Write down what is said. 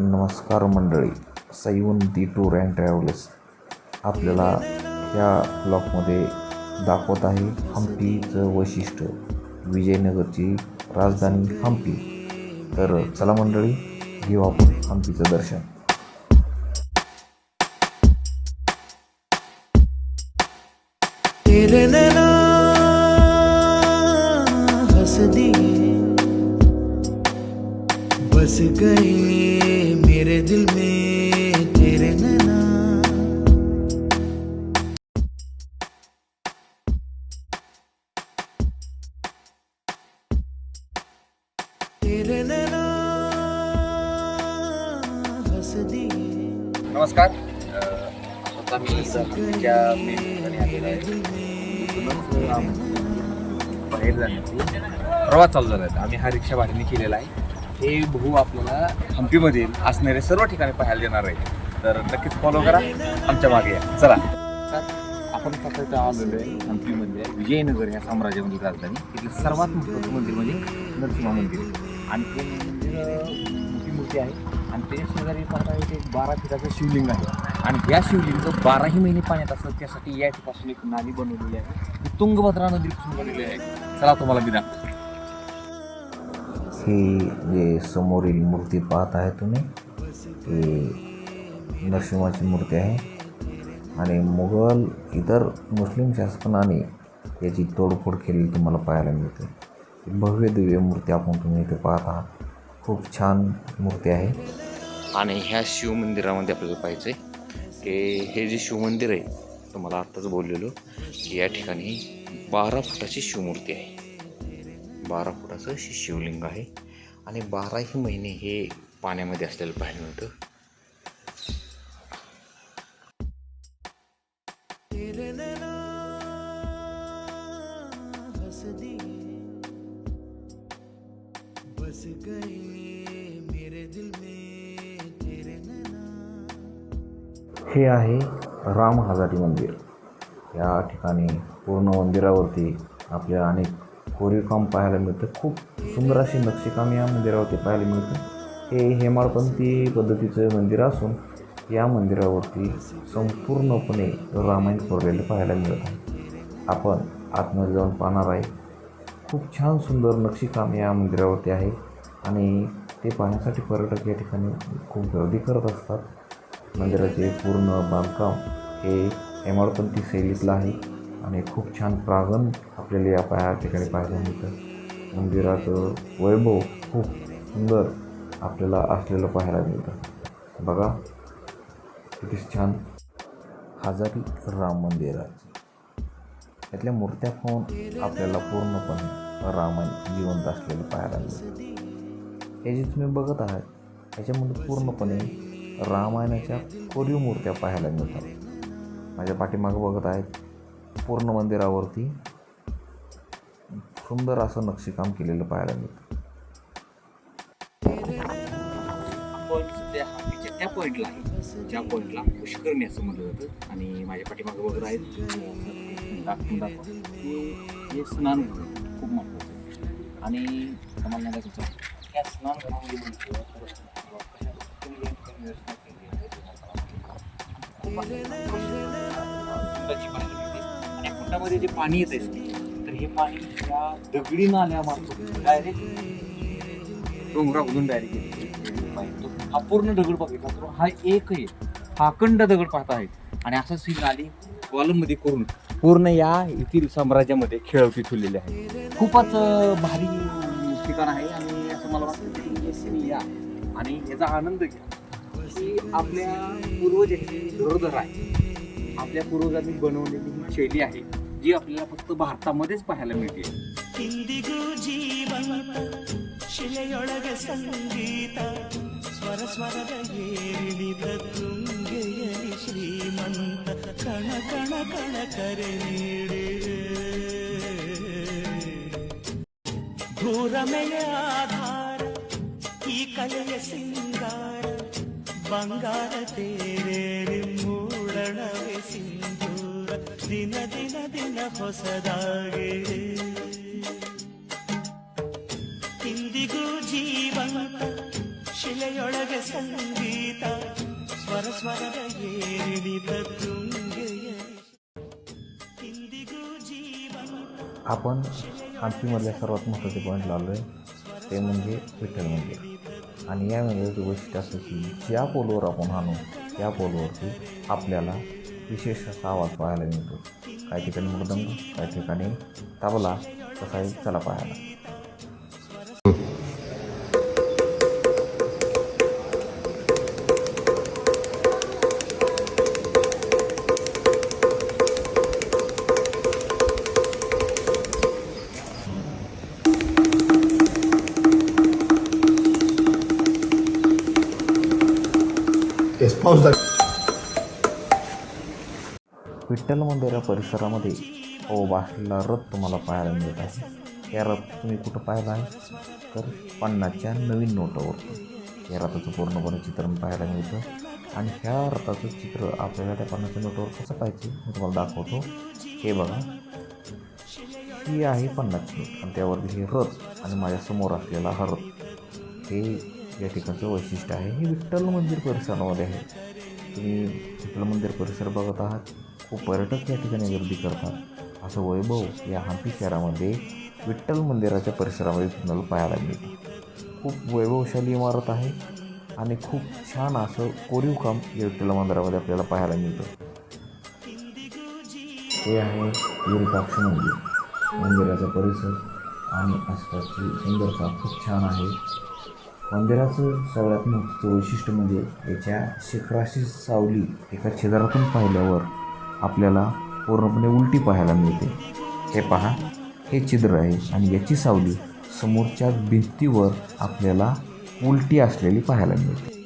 नमस्कार मंडळी, सैवंती tour and travels आपल्याला या ब्लॉगमध्ये दाखवत आहे हम्पीचं वैशिष्ट्य, विजयनगरची राजधानी हम्पी. तर चला मंडळी, घेऊ आपण हम्पीचं दर्शन. तेरे नैना हंस दिए, बस गए मेरे दिल में तेरे नैना. तेरे नैना हंस दिए. नमस्कार. आता मी हम्पीच्या मेन ठिकाणी आलेलो आहे. इथूनच बाहेर जाण्याची प्रवास चालू झाला आहे. आम्ही हा रिक्षा भाड्याने केलेला आहे. हे बघू आपल्याला हम्पीमध्ये असणारे सर्व ठिकाणी पाहायला देणार आहे. तर नक्कीच फॉलो करा, आमच्या मागे या. चला. आपण आता इथं आलेलो आहे हम्पीमध्ये विजयनगर या साम्राज्यामधील राजधानी. इथलं सर्वात महत्त्वाचं मंदिर म्हणजे नरसिंह मंदिर आहे. आणि ते मंदिर मोठी मूर्ती आहे आणि त्याच्या शेजारी पाहता येते 12 फुटाचं शिवलिंग आहे. आणि या शिवलिंग 12ही महिने पाण्यात असतात. त्यासाठी या ठिकाणी एक नाली बनवलेली आहे. ती तुंगभद्रा नदीपासून बनवलेली आहे. चला तुम्हाला मी दाखवतो. ही जे समोरील मूर्ती पाहत आहे तुम्ही, ही नरसिंहाची मूर्ती आहे. आणि मुघल इतर मुस्लिम शासनाने याची तोडफोड केलेली तुम्हाला पाहायला मिळते. भव्य दिव्य मूर्ती तुम्ही इथे पाहत आहात. खूप छान मूर्ती आहे. आणि ह्या शिवमंदिरामध्ये आपल्याला पाहायचं आहे की हे जे शिवमंदिर आहे, तुम्हाला आत्ताच बोललेलो की या ठिकाणी 12 फुटाची शिवमूर्ती आहे. 12 फुटाचं शिवलिंग आहे आणि 12ही महिने हे पाण्यामध्ये असलेलं पाहायला मिळतं. तेरे नैना हंस दिए, बस गए मेरे दिल में तेरे नैना. हे आहे राम हजारी मंदिर. या ठिकाणी पूर्ण मंदिरावरती आपल्याला अनेक कोरीवकाम पाहायला मिळतं. खूप सुंदर अशी नक्षीकाम या मंदिरावरती पाहायला मिळतं. हे हेमाडपंथी पद्धतीचं मंदिर असून या मंदिरावरती संपूर्णपणे रामायण कोरलेलं पाहायला मिळत आहे. आपण आतमध्ये जाऊन पाहणार आहे. खूप छान सुंदर नक्षीकाम या मंदिरावरती आहे आणि ते पाहण्यासाठी पर्यटक या ठिकाणी खूप गर्दी करत असतात. मंदिराचे पूर्ण बांधकाम हे हेमाडपंथी शैलीतलं आहे आणि खूप छान प्रांगण आपल्याला या ठिकाणी पाहायला मिळतं. मंदिराचं वैभव खूप सुंदर आपल्याला असलेलं पाहायला मिळतं. बघा किती छान हजारी राम मंदिर आहे. यातल्या मूर्त्या पाहून आपल्याला पूर्णपणे रामायण जिवंत असलेलं पाहायला मिळतं. हे जे तुम्ही बघत आहात याच्यामध्ये पूर्णपणे रामायणाच्या कोरीव मूर्त्या पाहायला मिळतात. माझ्या पाठीमागं बघत आहेत, पूर्ण मंदिरावरती सुंदर असं नक्षीकाम केलेलं पाहायला मिळतं. आपण सध्या हम्पीच्या त्या पॉईंटला आहे ज्या पॉईंटला पुष्करणी असं म्हटलं जातं. आणि माझ्या पाठीमागं वगैरे आहेत हे स्नान खूप महत्त्वाचं आहे. आणि तुम्हाला नाही दाखवतो या स्नानगृहामध्ये आणि कुंडामध्ये जे पाणी येत आहे तर हे पाणी या दगडी नाल्यामार्फत डायरेक्ट डोंगरामधून डायरेक्ट हा पूर्ण दगड बघितला तर हा एक आहे, हा अखंड दगड पाहता आहेत. आणि असंच ही नाली कॉलममध्ये करून पूर्ण या येथील साम्राज्यामध्ये खेळवती ठेवलेली आहे. खूपच भारी ठिकाण आहे आणि असं मला वाटतं की या आणि याचा आनंद घ्या. ही आपल्या पूर्वजांची धरोधर आहे. आपल्या पूर्वजांनी बनवलेली ही शैली आहे जी आपल्याला फक्त भारतामध्येच पाहायला मिळते. ಇಂದಿಗೂ ಜೀವಂತ ಶಿಲೆಯೊಳಗ ಸಂಗೀತ ಸ್ವರ ಸ್ವರದ ಏರಿಳಿದ ತುಂಗೆಯಲಿ ಶ್ರೀಮಂತ ಕಣ ಕಣ ಕಣ ಕರೆ ನೀಡಿದೆ ಧೂರಮೆಯ ಆಧಾರ ಈ ಕಲೆಯ ಸಿಂಗಾರ ಬಂಗಾರ ತೇರೇರಿ ಮೂಡಣವೇ ಸಿಂಧೂರ ದಿನ ದಿನ ದಿನ ಹೊಸದಾಗಿದೆ ಇಂದಿಗೂ ಜೀವಂತ ಶಿಲೆ ಶಿಲೆಯೊಳಗೆ ಸಂಗೀತ ಸ್ವರ ಸ್ವರದ ಏರಿಳಿತ ತುಂಗೆಯ ಇಂದಿಗೂ ಜೀವಂತ आपण हंपीमधल्या सर्वात महत्त्वाचे पॉईंट लावलो आहे ते म्हणजे विठ्ठल मंदिर. आणि या मंदिराचं वैशिष्ट्य असं की ज्या पोलवर आपण आणू त्या पोलवरती आपल्याला विशेष असा आवाज पाहायला मिळतो. काही ठिकाणी मृदंग, काही ठिकाणी तबला, तसाही चला पाहायला. विठ्ठल मंदिरा परिसरामध्ये बसलेला रथ तुम्हाला पाहायला मिळत आहे. या रथ तुम्ही कुठं पाहिला आहे तर 50च्या नवीन नोटावरती या रथाचं पूर्णपणे चित्रण पाहायला मिळतं. आणि ह्या रथाचं चित्र आपल्याला त्या 50च्या नोटावर कसं पाहिजे मी तुम्हाला दाखवतो. हे बघा, ही आहे 50ची नोट आणि त्यावरती हे रथ आणि माझ्यासमोर असलेला हा रथ हे या ठिकाणचं वैशिष्ट्य आहे. हे विठ्ठल मंदिर परिसरामध्ये आहे. तुम्ही विठ्ठल मंदिर परिसर बघत आहात. खूप पर्यटक या ठिकाणी गर्दी करतात. असं वैभव या हंपी शहरामध्ये विठ्ठल मंदिराच्या परिसरामध्ये तुम्हाला पाहायला मिळतं. खूप वैभवशाली इमारत आहे आणि खूप छान असं कोरीव काम या विठ्ठल मंदिरामध्ये आपल्याला पाहायला मिळतं. हे आहे विरूपाक्ष मंदिर. मंदिराचा परिसर आणि आसपासची सुंदरता खूप छान आहे. मंदिराचं सगळ्यात महत्त्वाचं वैशिष्ट्य म्हणजे याच्या शिखराची सावली एका छिद्रातून पाहिल्यावर आपल्याला पूर्णपणे उलटी पाहायला मिळते. हे पहा, हे छिद्र आहे आणि याची सावली समोरच्या भिंतीवर आपल्याला उलटी असलेली पाहायला मिळते.